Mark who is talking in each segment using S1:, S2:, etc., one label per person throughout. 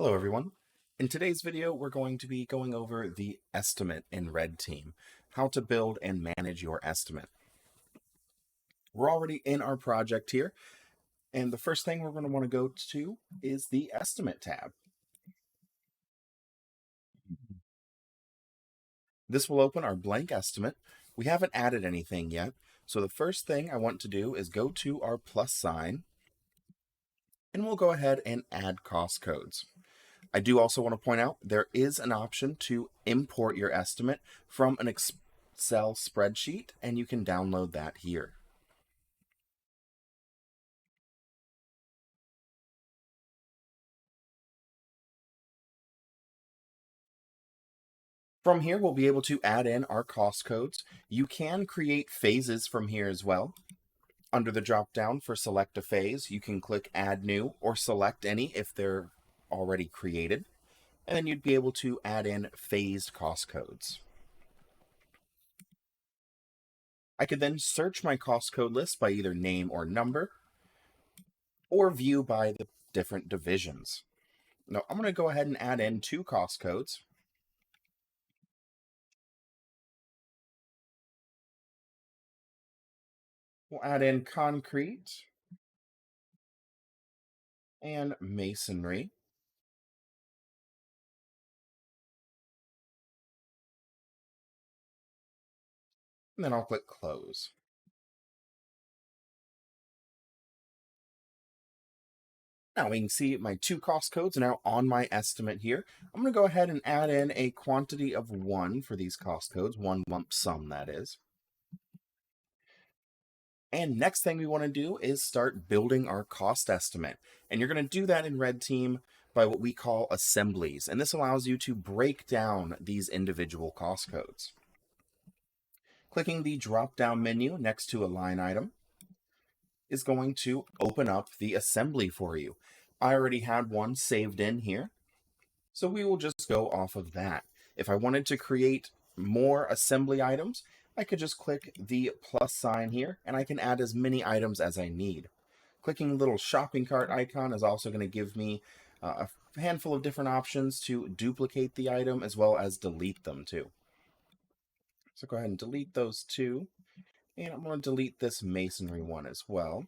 S1: Hello everyone. In today's video, we're going to be going over the estimate in RedTeam, how to build and manage your estimate. We're already in our project here, and the first thing we're going to want to go to is the Estimate tab. This will open our blank estimate. We haven't added anything yet, so the first thing I want to do is go to our plus sign, and we'll go ahead and add cost codes. I do also want to point out there is an option to import your estimate from an Excel spreadsheet, and you can download that here. From here, we'll be able to add in our cost codes. You can create phases from here as well. Under the drop down for select a phase, you can click add new or select any if they're already created. And then you'd be able to add in phased cost codes. I could then search my cost code list by either name or number, or view by the different divisions. Now I'm going to go ahead and add in two cost codes. We'll add in concrete and masonry. And then I'll click close. Now we can see my two cost codes are now on my estimate here. I'm going to go ahead and add in a quantity of 1 for these cost codes, one lump sum that is. And next thing we want to do is start building our cost estimate. And you're going to do that in RedTeam by what we call assemblies. And this allows you to break down these individual cost codes. Clicking the drop-down menu next to a line item is going to open up the assembly for you. I already had one saved in here, so we will just go off of that. If I wanted to create more assembly items, I could just click the plus sign here, and I can add as many items as I need. Clicking the little shopping cart icon is also going to give me a handful of different options to duplicate the item as well as delete them too. So go ahead and delete those two, and I'm going to delete this masonry one as well.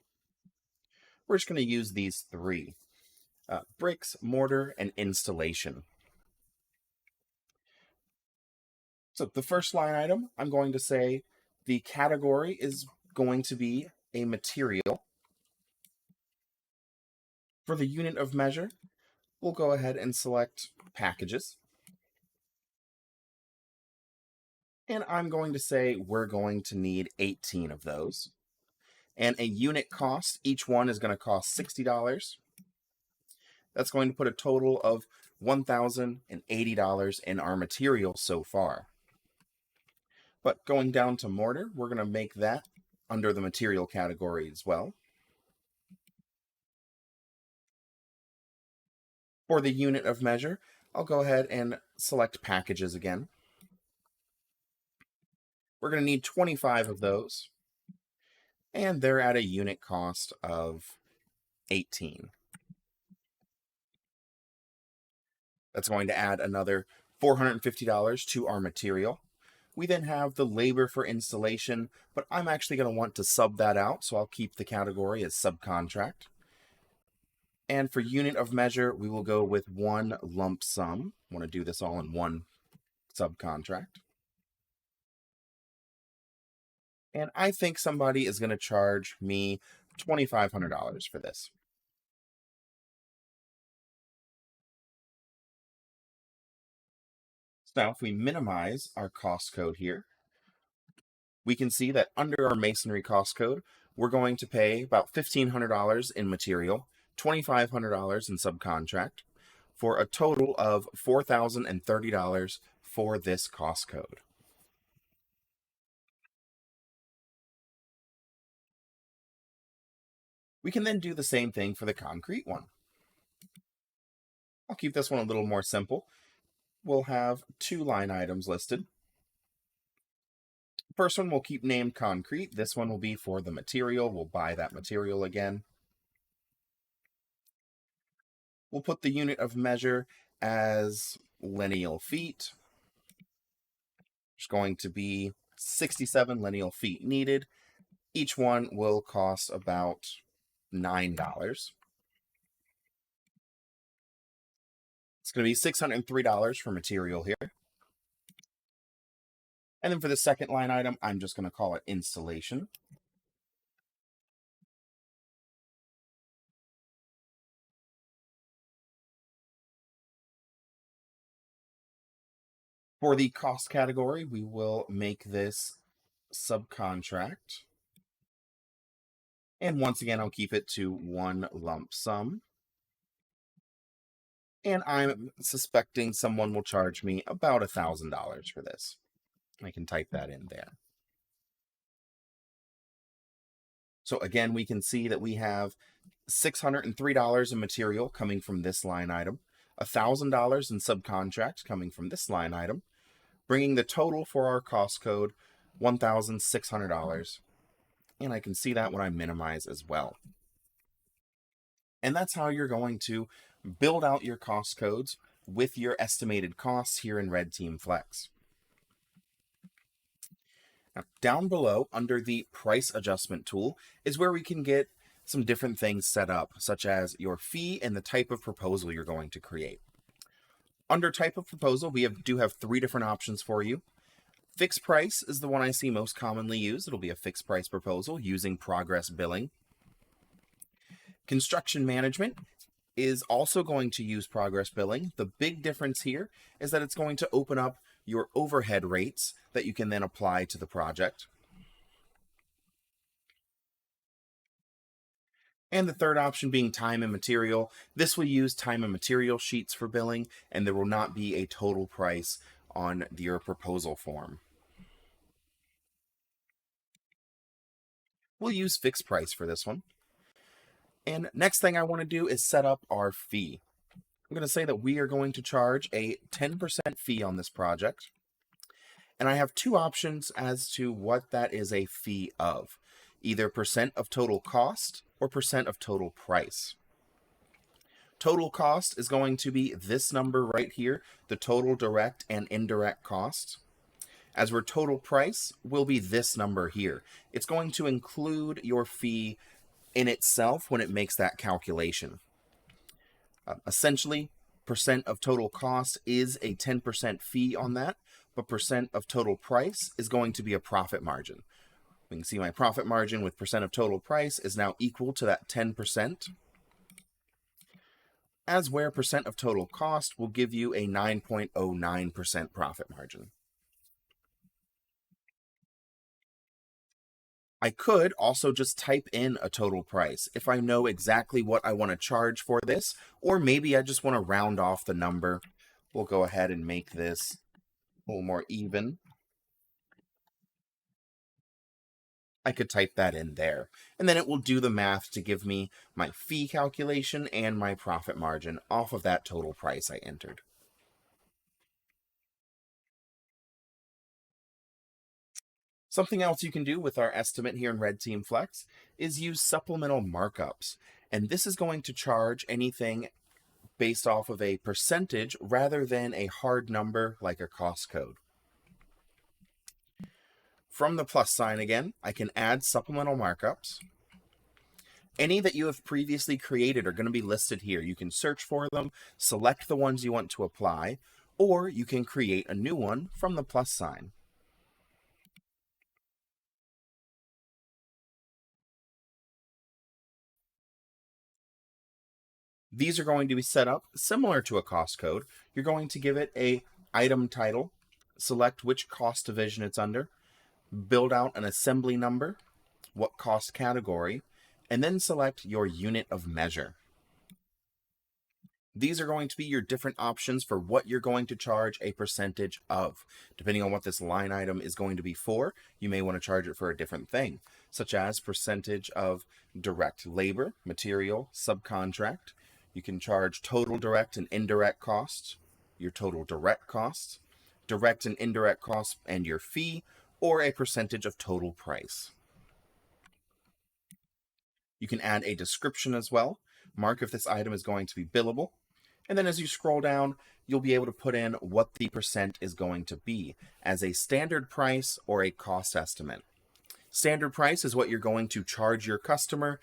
S1: We're just going to use these three. Bricks, mortar, and installation. So the first line item, I'm going to say the category is going to be a material. For the unit of measure, we'll go ahead and select packages. And I'm going to say we're going to need 18 of those. And a unit cost, each one is going to cost $60. That's going to put a total of $1,080 in our material so far. But going down to mortar, we're going to make that under the material category as well. For the unit of measure, I'll go ahead and select packages again. We're going to need 25 of those, and they're at a unit cost of 18. That's going to add another $450 to our material. We then have the labor for installation, but I'm actually going to want to sub that out, so I'll keep the category as subcontract. And for unit of measure, we will go with one lump sum. I want to do this all in one subcontract. And I think somebody is going to charge me $2,500 for this. So now if we minimize our cost code here, we can see that under our masonry cost code, we're going to pay about $1,500 in material, $2,500 in subcontract, for a total of $4,030 for this cost code. We can then do the same thing for the concrete one. I'll keep this one a little more simple. We'll have two line items listed. The first one we'll keep named concrete. This one will be for the material. We'll buy that material again. We'll put the unit of measure as lineal feet. There's going to be 67 lineal feet needed. Each one will cost about $9. It's going to be $603 for material here. And then for the second line item, I'm just going to call it installation. For the cost category, we will make this subcontract. And once again, I'll keep it to one lump sum. And I'm suspecting someone will charge me about $1,000 for this. I can type that in there. So again, we can see that we have $603 in material coming from this line item, $1,000 in subcontract coming from this line item, bringing the total for our cost code $1,600. And I can see that when I minimize as well. And that's how you're going to build out your cost codes with your estimated costs here in RedTeam Flex. Now, down below, under the price adjustment tool, is where we can get some different things set up, such as your fee and the type of proposal you're going to create. Under type of proposal, we do have 3 different options for you. Fixed price is the one I see most commonly used. It'll be a fixed price proposal using progress billing. Construction management is also going to use progress billing. The big difference here is that it's going to open up your overhead rates that you can then apply to the project. And the third option being time and material. This will use time and material sheets for billing, and there will not be a total price on your proposal form. We'll use fixed price for this one. And next thing I want to do is set up our fee. I'm going to say that we are going to charge a 10% fee on this project. And I have 2 options as to what that is a fee of. Either percent of total cost or percent of total price. Total cost is going to be this number right here, the total direct and indirect costs. As for total price will be this number here. It's going to include your fee in itself when it makes that calculation. Essentially, percent of total cost is a 10% fee on that, but percent of total price is going to be a profit margin. We can see my profit margin with percent of total price is now equal to that 10%. As where percent of total cost will give you a 9.09% profit margin. I could also just type in a total price if I know exactly what I want to charge for this, or maybe I just want to round off the number. We'll go ahead and make this a little more even. I could type that in there, and then it will do the math to give me my fee calculation and my profit margin off of that total price I entered. Something else you can do with our estimate here in RedTeam Flex is use supplemental markups. And this is going to charge anything based off of a percentage rather than a hard number like a cost code. From the plus sign again, I can add supplemental markups. Any that you have previously created are going to be listed here. You can search for them, select the ones you want to apply, or you can create a new one from the plus sign. These are going to be set up similar to a cost code. You're going to give it a item title, select which cost division it's under, build out an assembly number, what cost category, and then select your unit of measure. These are going to be your different options for what you're going to charge a percentage of. Depending on what this line item is going to be for, you may want to charge it for a different thing, such as percentage of direct labor, material, subcontract. You can charge total direct and indirect costs, your total direct costs, direct and indirect costs, and your fee, or a percentage of total price. You can add a description as well. Mark if this item is going to be billable, And then as you scroll down, you'll be able to put in what the percent is going to be as a standard price or a cost estimate. Standard price is what you're going to charge your customer,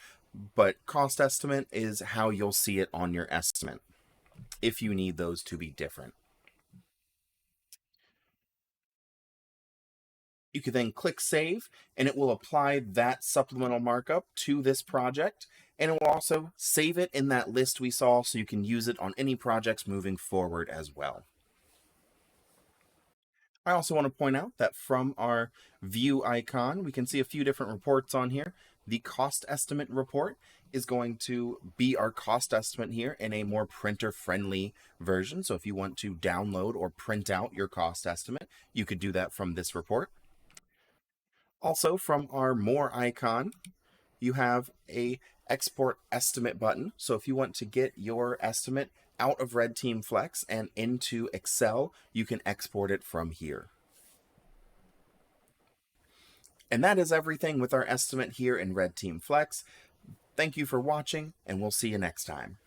S1: but cost estimate is how you'll see it on your estimate if you need those to be different. You can then click save and it will apply that supplemental markup to this project, and it will also save it in that list we saw so you can use it on any projects moving forward as well. I also want to point out that from our view icon, we can see a few different reports on here. The cost estimate report is going to be our cost estimate here in a more printer friendly version. So if you want to download or print out your cost estimate, you could do that from this report. Also from our more icon, you have a export estimate button. So if you want to get your estimate out of RedTeam Flex and into Excel, you can export it from here. And that is everything with our estimate here in RedTeam Flex. Thank you for watching, and we'll see you next time.